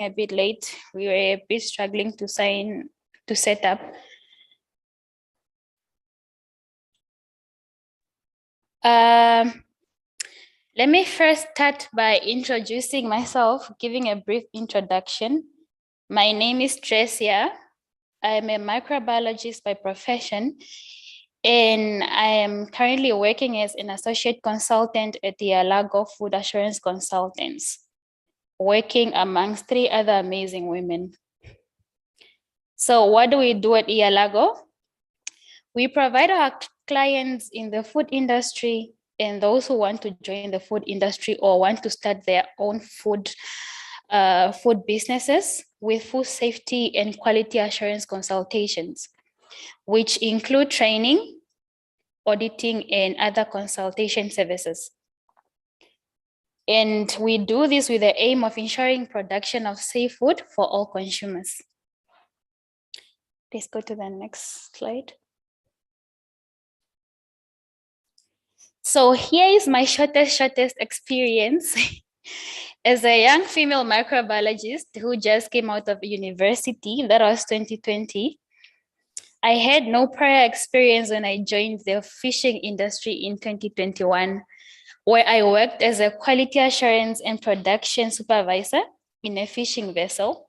a bit late. We were a bit struggling to set up. Let me first start by introducing myself, giving a brief introduction. My name is Tresia. I'm a microbiologist by profession, and I am currently working as an associate consultant at the Alago Food Assurance Consultants, working amongst 3 other amazing women. So what do we do at Ialago? We provide our clients in the food industry and those who want to join the food industry or want to start their own food businesses with food safety and quality assurance consultations, which include training, auditing, and other consultation services. And we do this with the aim of ensuring production of safe food for all consumers. Please go to the next slide. So here is my shortest experience as a young female microbiologist who just came out of university. That was 2020. I had no prior experience when I joined the fishing industry in 2021, where I worked as a quality assurance and production supervisor in a fishing vessel.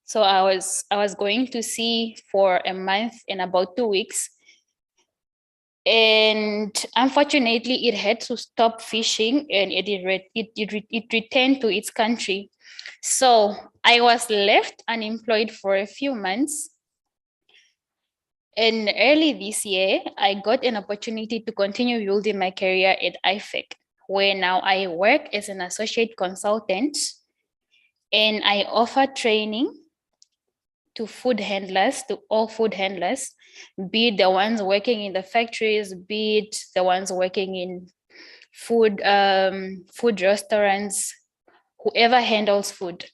So I was going to sea for a month and about 2 weeks. And unfortunately, it had to stop fishing and it returned to its country. So I was left unemployed for a few months. And early this year, I got an opportunity to continue building my career at IFEC, where now I work as an associate consultant and I offer training to all food handlers, be it the ones working in the factories, be it the ones working in food restaurants, whoever handles food.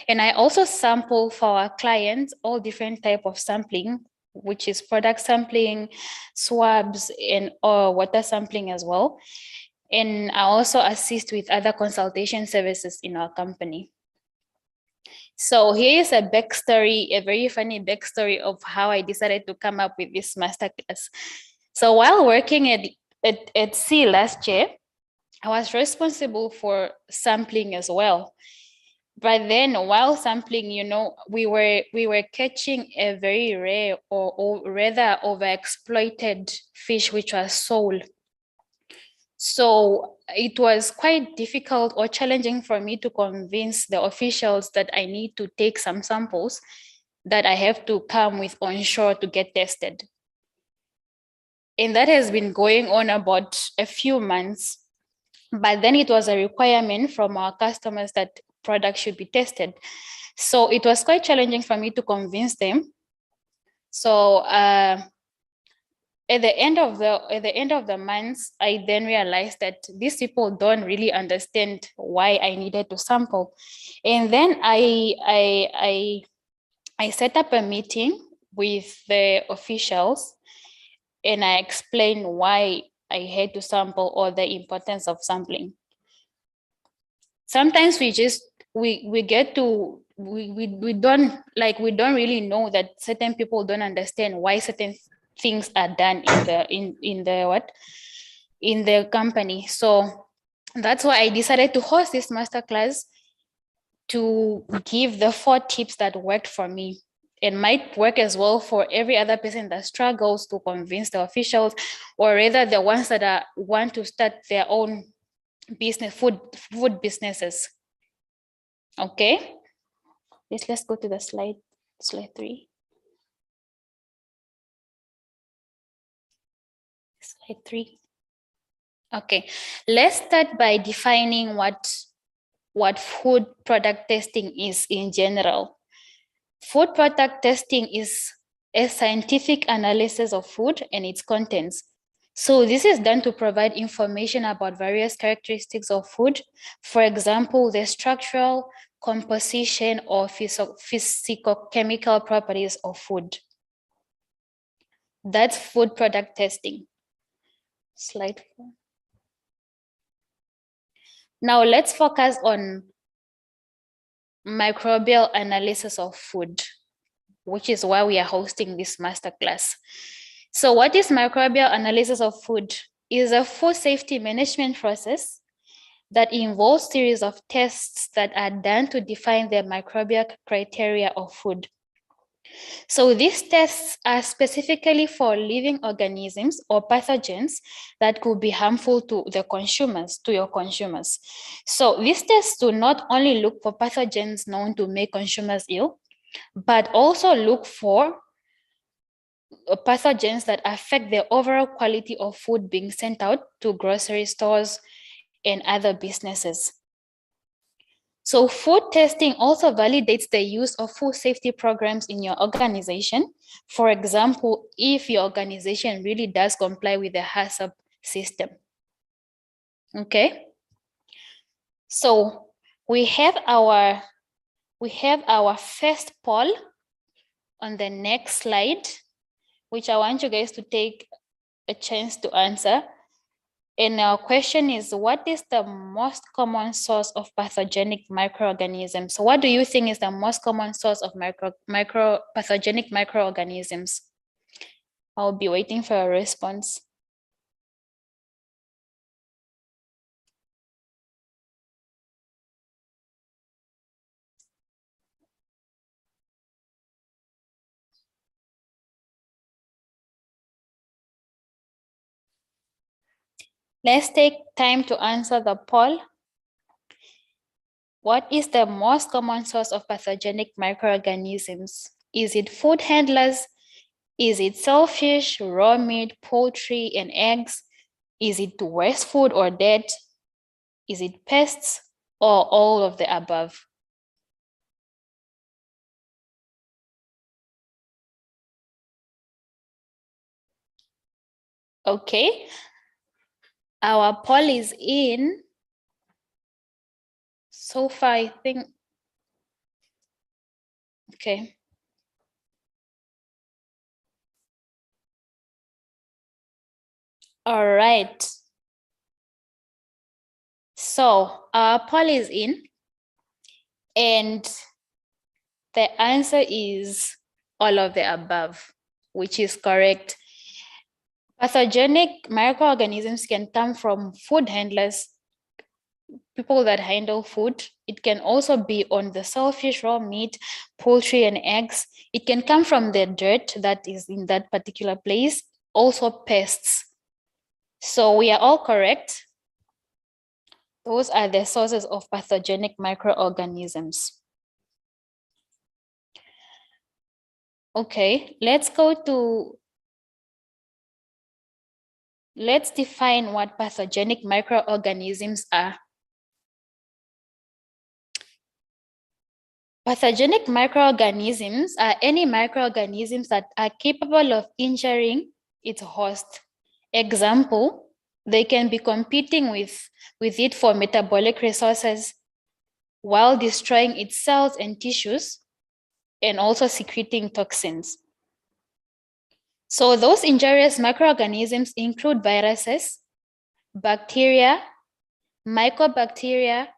And I also sample for our clients all different type of sampling, which is product sampling, swabs, and water sampling as well. And I also assist with other consultation services in our company. So here is a backstory, a very funny backstory of how I decided to come up with this masterclass. So while working at sea last year, I was responsible for sampling as well. But then while sampling, we were catching a very rare or rather overexploited fish, which was sole. So it was quite difficult or challenging for me to convince the officials that I need to take some samples that I have to come with on shore to get tested. And that has been going on about a few months. But then it was a requirement from our customers that products should be tested. So it was quite challenging for me to convince them. So at the end of the months, I then realized that these people don't really understand why I needed to sample. And then I set up a meeting with the officials and I explained why I had to sample or the importance of sampling. Sometimes we don't really know that certain people don't understand why certain things are done in the company. So that's why I decided to host this masterclass to give the 4 tips that worked for me and might work as well for every other person that struggles to convince the officials, or rather the ones that want to start their own business, food businesses. Okay, let's go to the slide 3. Slide 3. Okay, let's start by defining what food product testing is in general. Food product testing is a scientific analysis of food and its contents. So this is done to provide information about various characteristics of food. For example, the structural, composition, or physicochemical properties of food. That's food product testing. Slide 4. Now let's focus on microbial analysis of food, which is why we are hosting this masterclass. So what is microbial analysis of food? It is a food safety management process that involves series of tests that are done to define the microbial criteria of food. So these tests are specifically for living organisms or pathogens that could be harmful to the consumers, to your consumers. So these tests do not only look for pathogens known to make consumers ill, but also look for pathogens that affect the overall quality of food being sent out to grocery stores and other businesses. So food testing also validates the use of food safety programs in your organization. For example, if your organization really does comply with the HACCP system. Okay. So we have our first poll on the next slide, which I want you guys to take a chance to answer. And our question is, what is the most common source of pathogenic microorganisms? So what do you think is the most common source of pathogenic microorganisms? I'll be waiting for a response. Let's take time to answer the poll. What is the most common source of pathogenic microorganisms? Is it food handlers? Is it shellfish, raw meat, poultry, and eggs? Is it waste food or dead? Is it pests or all of the above? Okay. Our poll is in. So far, I think, okay. All right. So our poll is in, and the answer is all of the above, which is correct. Pathogenic microorganisms can come from food handlers, people that handle food. It can also be on the shellfish, raw meat, poultry, and eggs. It can come from the dirt that is in that particular place, also pests. So we are all correct. Those are the sources of pathogenic microorganisms. Okay, let's define what pathogenic microorganisms are. Pathogenic microorganisms are any microorganisms that are capable of injuring its host. Example, they can be competing with it for metabolic resources while destroying its cells and tissues and also secreting toxins. So those injurious microorganisms include viruses, bacteria, mycobacteria,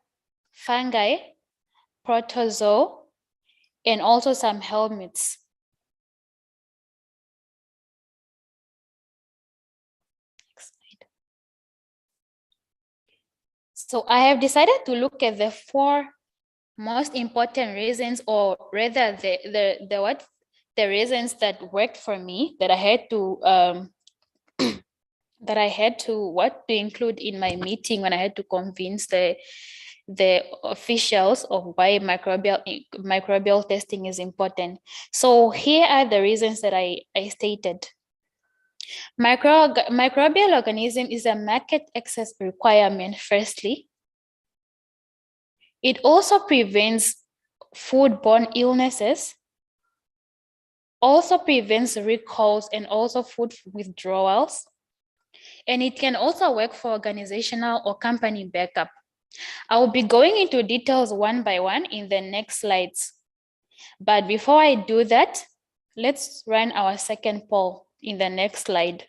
fungi, protozoa, and also some helminths. Next slide. So I have decided to look at the 4 most important reasons, or rather the reasons that worked for me, that I had to include in my meeting when I had to convince the officials of why microbial testing is important. So here are the reasons that I stated. Microbial organism is a market access requirement, firstly. It also prevents foodborne illnesses, also prevents recalls and also food withdrawals. And it can also work for organizational or company backup. I will be going into details one by one in the next slides. But before I do that, let's run our second poll in the next slide.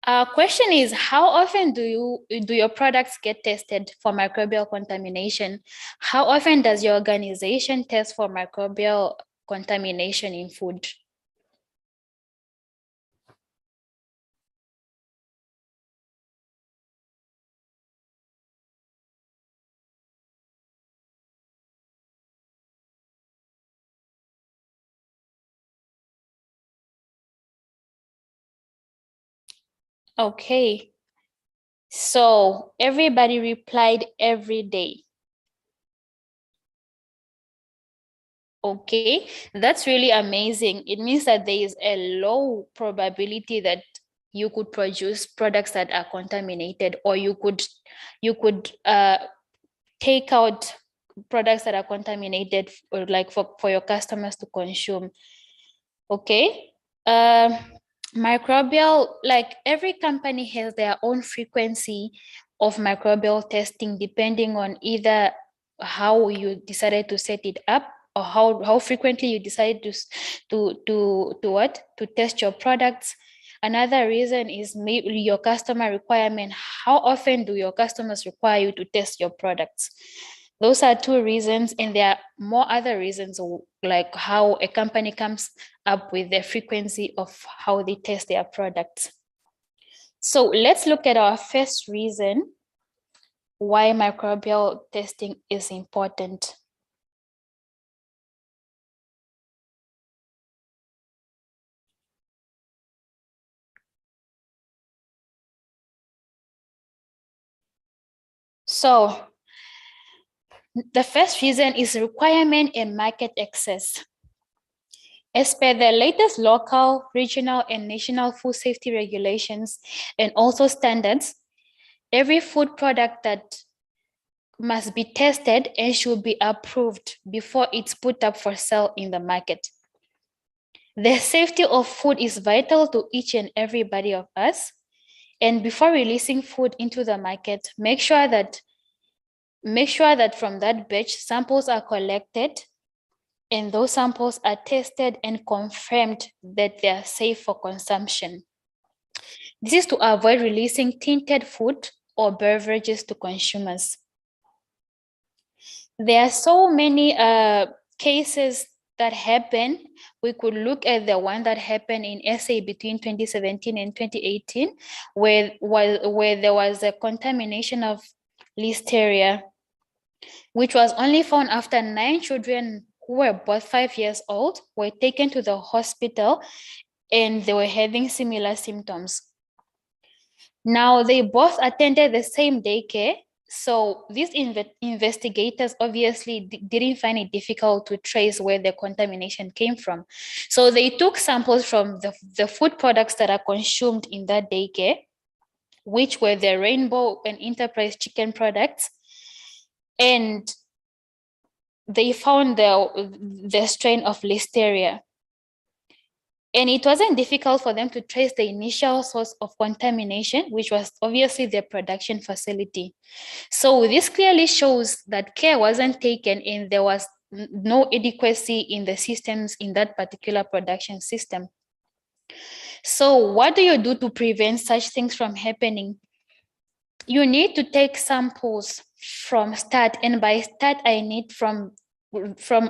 Our question is, how often do your products get tested for microbial contamination? How often does your organization test for microbial contamination in food? Okay, so everybody replied every day. Okay, that's really amazing. It means that there is a low probability that you could produce products that are contaminated, or you could take out products that are contaminated, or like for your customers to consume. Okay. Um, Microbial, like every company has their own frequency of microbial testing, depending on either how you decided to set it up, or how frequently you decide to what to test your products. Another reason is maybe your customer requirement. How often do your customers require you to test your products? Those are two reasons, and there are more other reasons, like how a company comes up with the frequency of how they test their products. So let's look at our first reason why microbial testing is important. So the first reason is requirement and market access. As per the latest local, regional, and national food safety regulations and also standards, every food product that must be tested and should be approved before it's put up for sale in the market. The safety of food is vital to each and everybody of us. And before releasing food into the market, make sure that from that batch, samples are collected, and those samples are tested and confirmed that they are safe for consumption. This is to avoid releasing tainted food or beverages to consumers. There are so many cases that happen. We could look at the one that happened in SA between 2017 and 2018, where there was a contamination of listeria, which was only found after 9 children who were both 5 years old were taken to the hospital, and they were having similar symptoms. Now, they both attended the same daycare. So these investigators obviously didn't find it difficult to trace where the contamination came from. So they took samples from the food products that are consumed in that daycare, which were the Rainbow and Enterprise chicken products. And they found the strain of listeria. And it wasn't difficult for them to trace the initial source of contamination, which was obviously their production facility. So this clearly shows that care wasn't taken and there was no adequacy in the systems in that particular production system. So what do you do to prevent such things from happening? You need to take samples from start, and by start, I need from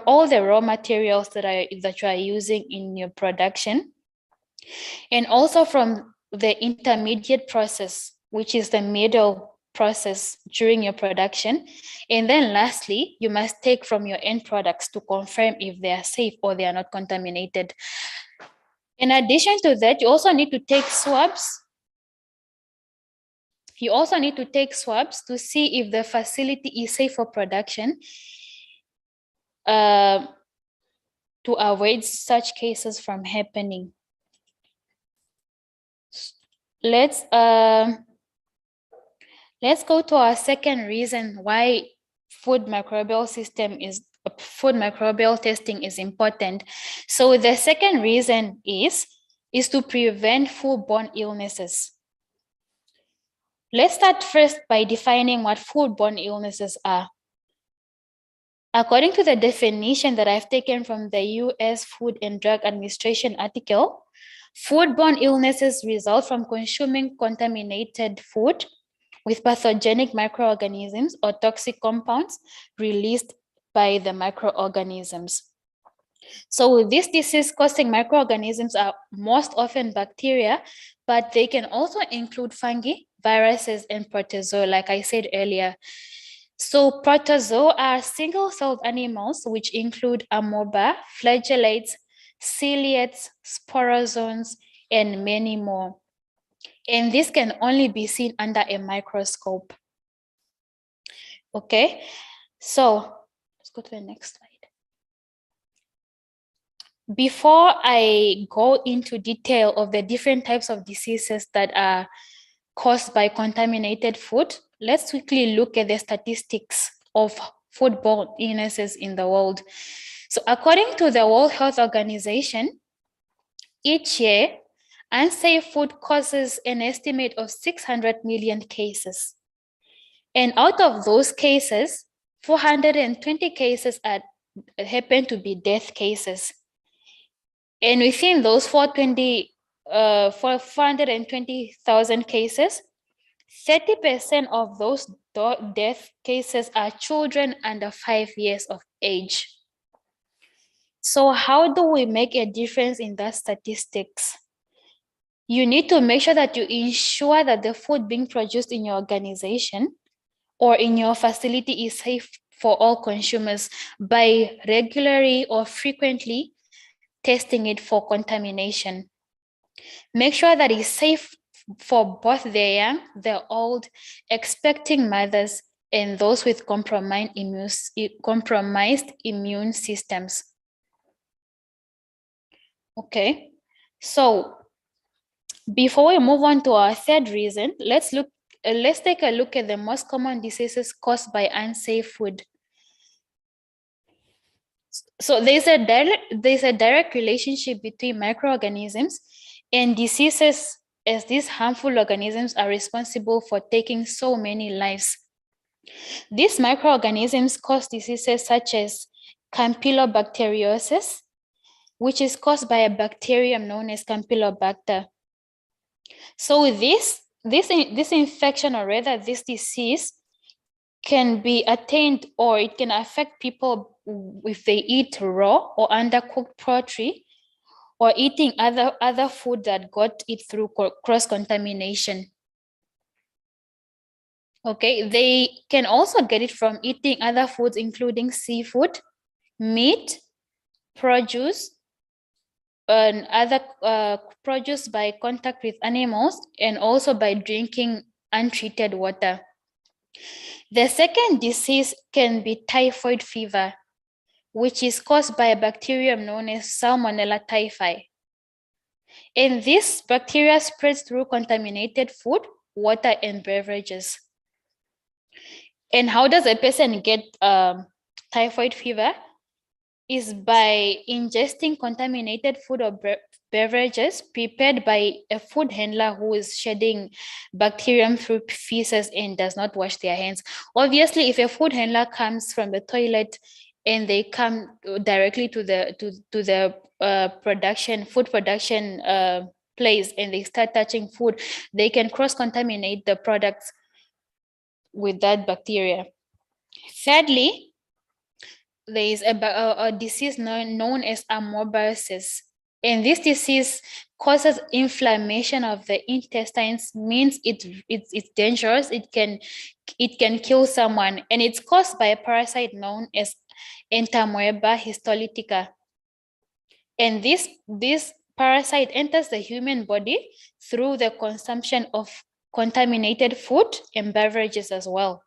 all the raw materials that you are using in your production, and also from the intermediate process, which is the middle process during your production. And then lastly, you must take from your end products to confirm if they are safe or they are not contaminated. In addition to that, you also need to take swabs. You also need to take swabs to see if the facility is safe for production, to avoid such cases from happening. Let's go to our second reason why food microbial testing is important. So the second reason is to prevent foodborne illnesses. Let's start first by defining what foodborne illnesses are. According to the definition that I've taken from the US Food and Drug Administration article, Foodborne illnesses result from consuming contaminated food with pathogenic microorganisms or toxic compounds released by the microorganisms. So these disease-causing microorganisms are most often bacteria, but they can also include fungi, viruses, and protozoa, like I said earlier. So protozoa are single-celled animals, which include amoeba, flagellates, ciliates, sporozoans, and many more. And this can only be seen under a microscope. Okay, so let's go to the next slide. Before I go into detail of the different types of diseases that are caused by contaminated food, let's quickly look at the statistics of foodborne illnesses in the world. So according to the World Health Organization, each year, unsafe food causes an estimate of 600 million cases. And out of those cases, 420 cases happen to be death cases. And within those 420,000 cases, 30% of those death cases are children under 5 years of age. So how do we make a difference in that statistics? You need to make sure that you ensure that the food being produced in your organization or in your facility is safe for all consumers by regularly or frequently testing it for contamination. Make sure that it's safe for both the young, the old, expecting mothers, and those with compromised immune systems. Okay, so before we move on to our third reason, let's take a look at the most common diseases caused by unsafe food. So there's a direct relationship between microorganisms and diseases, as these harmful organisms are responsible for taking so many lives. These microorganisms cause diseases such as campylobacteriosis, which is caused by a bacterium known as Campylobacter. So this infection, or rather this disease, can be attained, or it can affect people if they eat raw or undercooked poultry, or eating other food that got it through cross-contamination. Okay, they can also get it from eating other foods, including seafood, meat, produce, and other produce by contact with animals, and also by drinking untreated water. The second disease can be typhoid fever, which is caused by a bacterium known as Salmonella typhi. And this bacteria spreads through contaminated food, water, and beverages. And how does a person get typhoid fever? Is by ingesting contaminated food or beverages prepared by a food handler who is shedding bacterium through feces and does not wash their hands. Obviously, if a food handler comes from the toilet and they come directly to the food production place, and they start touching food, they can cross-contaminate the products with that bacteria. Thirdly, there is a disease known as amoebiasis. And this disease causes inflammation of the intestines, means it's dangerous. It can kill someone, and it's caused by a parasite known as Entamoeba histolytica. And this parasite enters the human body through the consumption of contaminated food and beverages as well.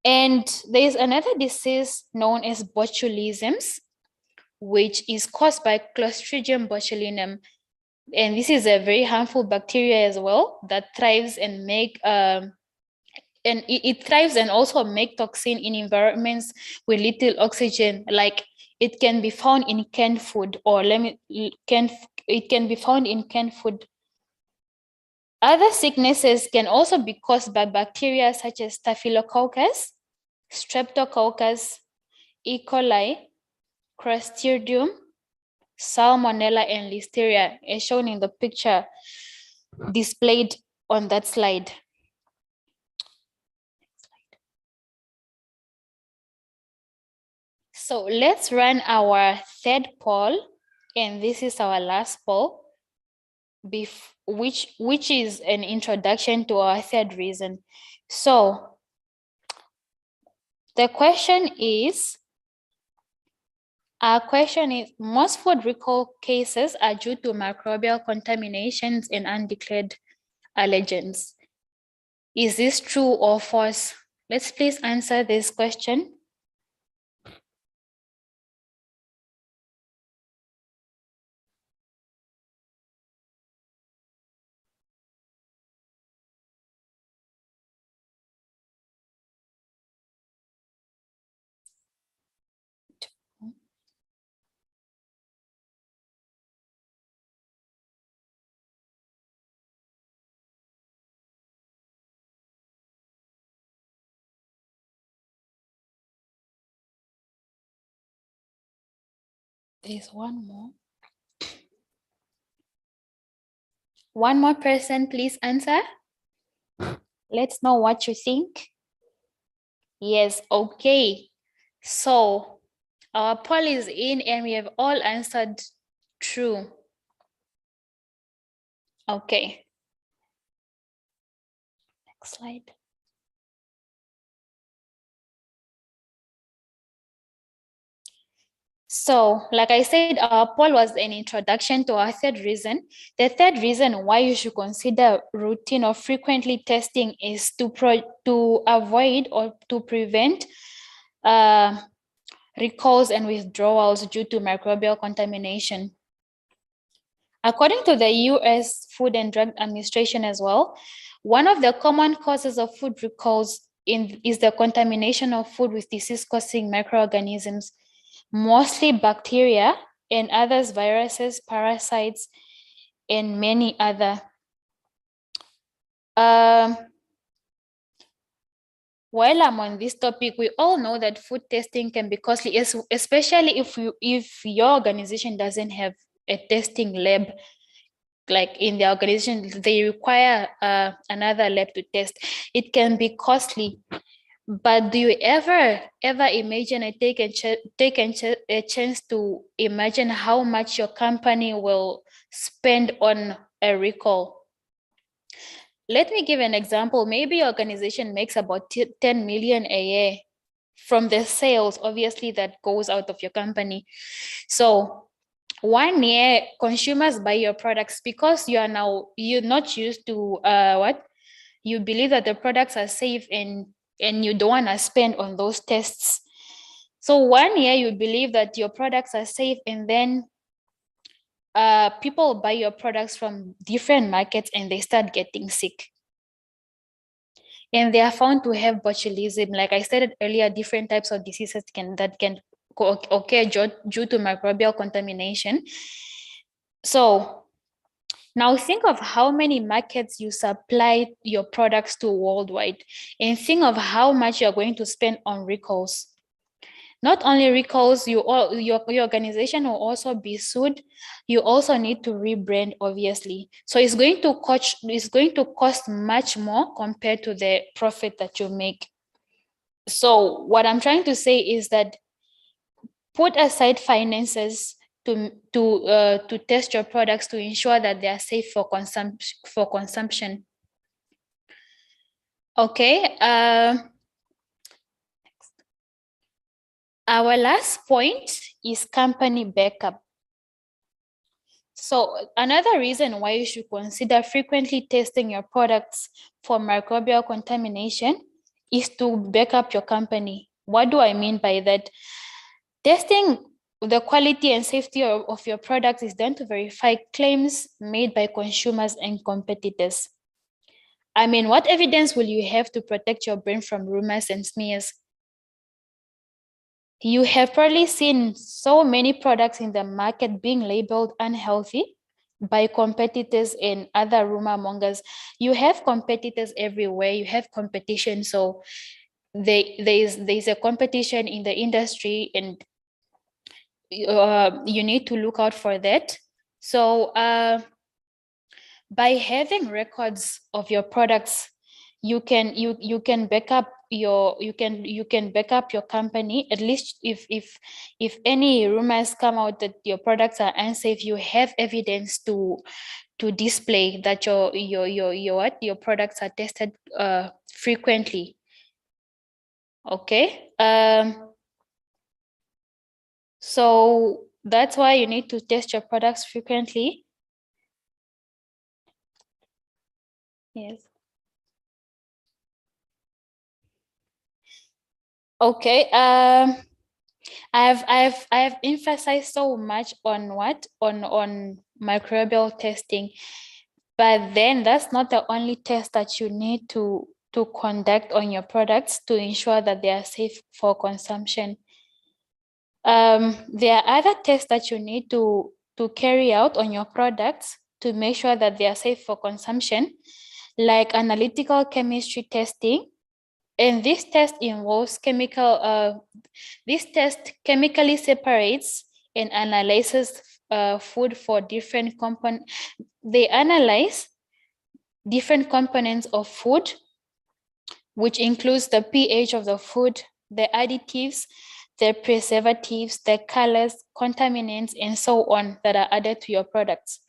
And there's another disease known as botulism, which is caused by Clostridium botulinum. And this is a very harmful bacteria as well that thrives and it thrives and also make toxin in environments with little oxygen. Like it can be found in canned food, or it can be found in canned food. Other sicknesses can also be caused by bacteria such as Staphylococcus, Streptococcus, E. coli, Clostridium, Salmonella and Listeria, as shown in the picture displayed on that slide. So let's run our third poll, and this is our last poll, which is an introduction to our third reason. So the question is, our question is, most food recall cases are due to microbial contaminations and undeclared allergens. Is this true or false? Let's please answer this question. There's one more. One more person, please answer. Let's know what you think. Yes, okay. So our poll is in and we have all answered true. Okay. Next slide. So, like I said, our poll was an introduction to our third reason. The third reason why you should consider routine or frequently testing is to avoid or to prevent recalls and withdrawals due to microbial contamination. According to the US Food and Drug Administration as well, one of the common causes of food recalls is the contamination of food with disease-causing microorganisms, mostly bacteria and others, viruses, parasites, and many other. While I'm on this topic, we all know that food testing can be costly, especially if your organization doesn't have a testing lab. Like in the organization, they require another lab to test. It can be costly. But do you ever imagine take a chance to imagine how much your company will spend on a recall? Let me give an example. Maybe your organization makes about 10 million a year from the sales, obviously, that goes out of your company. So 1 year, consumers buy your products because you're not used to you believe that the products are safe and you don't want to spend on those tests. So 1 year you believe that your products are safe, and then people buy your products from different markets and they start getting sick. And they are found to have botulism. Like I stated earlier, different types of diseases that can occur due to microbial contamination. So now think of how many markets you supply your products to worldwide, and think of how much you're going to spend on recalls. Not only recalls, your organization will also be sued. You also need to rebrand, obviously. So it's going to cost much more compared to the profit that you make. So what I'm trying to say is that put aside finances to test your products to ensure that they are safe for consumption. Okay. Our last point is company backup. So another reason why you should consider frequently testing your products for microbial contamination is to back up your company. What do I mean by that? Testing the quality and safety of your products is done to verify claims made by consumers and competitors. I mean, what evidence will you have to protect your brand from rumors and smears? You have probably seen so many products in the market being labeled unhealthy by competitors and other rumor mongers. You have competitors everywhere. You have competition. So there's a competition in the industry, and you need to look out for that. So by having records of your products, you can back up your company. At least if any rumors come out that your products are unsafe, you have evidence to display that your products are tested frequently. Okay. So that's why you need to test your products frequently. Yes. Okay. I've emphasized so much on on microbial testing, but then that's not the only test that you need to conduct on your products to ensure that they are safe for consumption. There are other tests that you need to carry out on your products to make sure that they are safe for consumption, like analytical chemistry testing. And this test involves this test chemically separates and analyzes food for different components. They analyze different components of food, which includes the pH of the food, the additives, the preservatives, the colors, contaminants, and so on that are added to your products.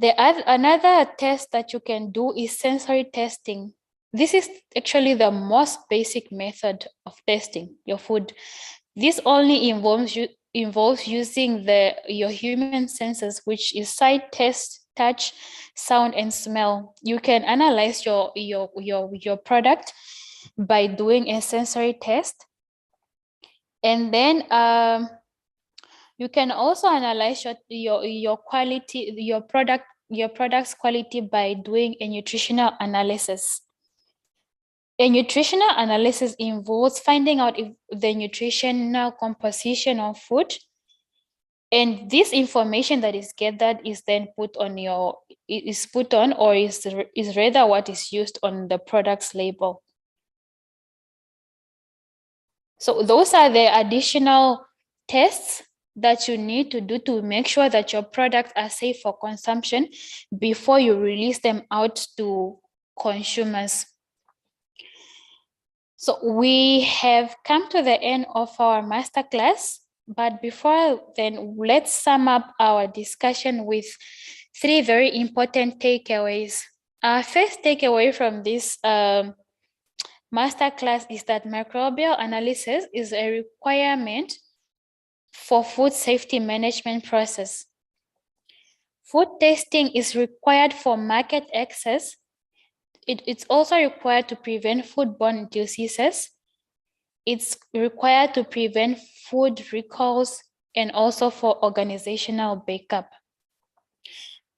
Another test that you can do is sensory testing. This is actually the most basic method of testing your food. This only involves using your human senses, which is sight, taste, touch, sound, and smell. You can analyze your product by doing a sensory test. And then you can also analyze your quality, your product's quality by doing a nutritional analysis. A nutritional analysis involves finding out if the nutritional composition of food, and this information that is gathered is then put on or is rather what is used on the product's label. So those are the additional tests that you need to do to make sure that your products are safe for consumption before you release them out to consumers. So we have come to the end of our masterclass, but before then, let's sum up our discussion with 3 very important takeaways. Our first takeaway from this masterclass is that microbial analysis is a requirement for food safety management process. Food testing is required for market access. It's also required to prevent foodborne diseases. It's required to prevent food recalls and also for organizational backup.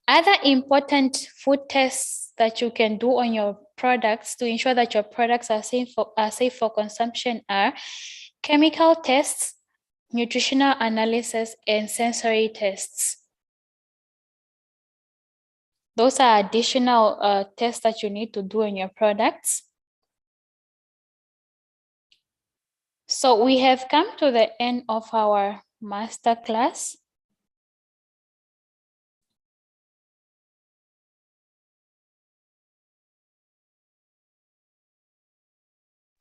Other important food tests that you can do on your products to ensure that your products are safe for consumption are chemical tests, nutritional analysis, and sensory tests. Those are additional tests that you need to do on your products. So we have come to the end of our masterclass.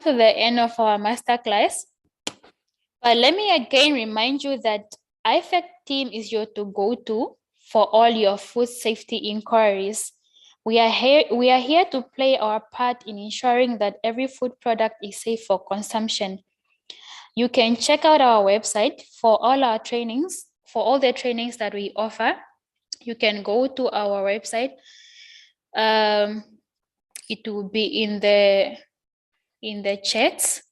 To the end of our masterclass. But let me again remind you that IFAC team is your to-go-to for all your food safety inquiries. We are here to play our part in ensuring that every food product is safe for consumption. You can check out our website for all our trainings, for all the trainings that we offer. You can go to our website. It will be in the chats.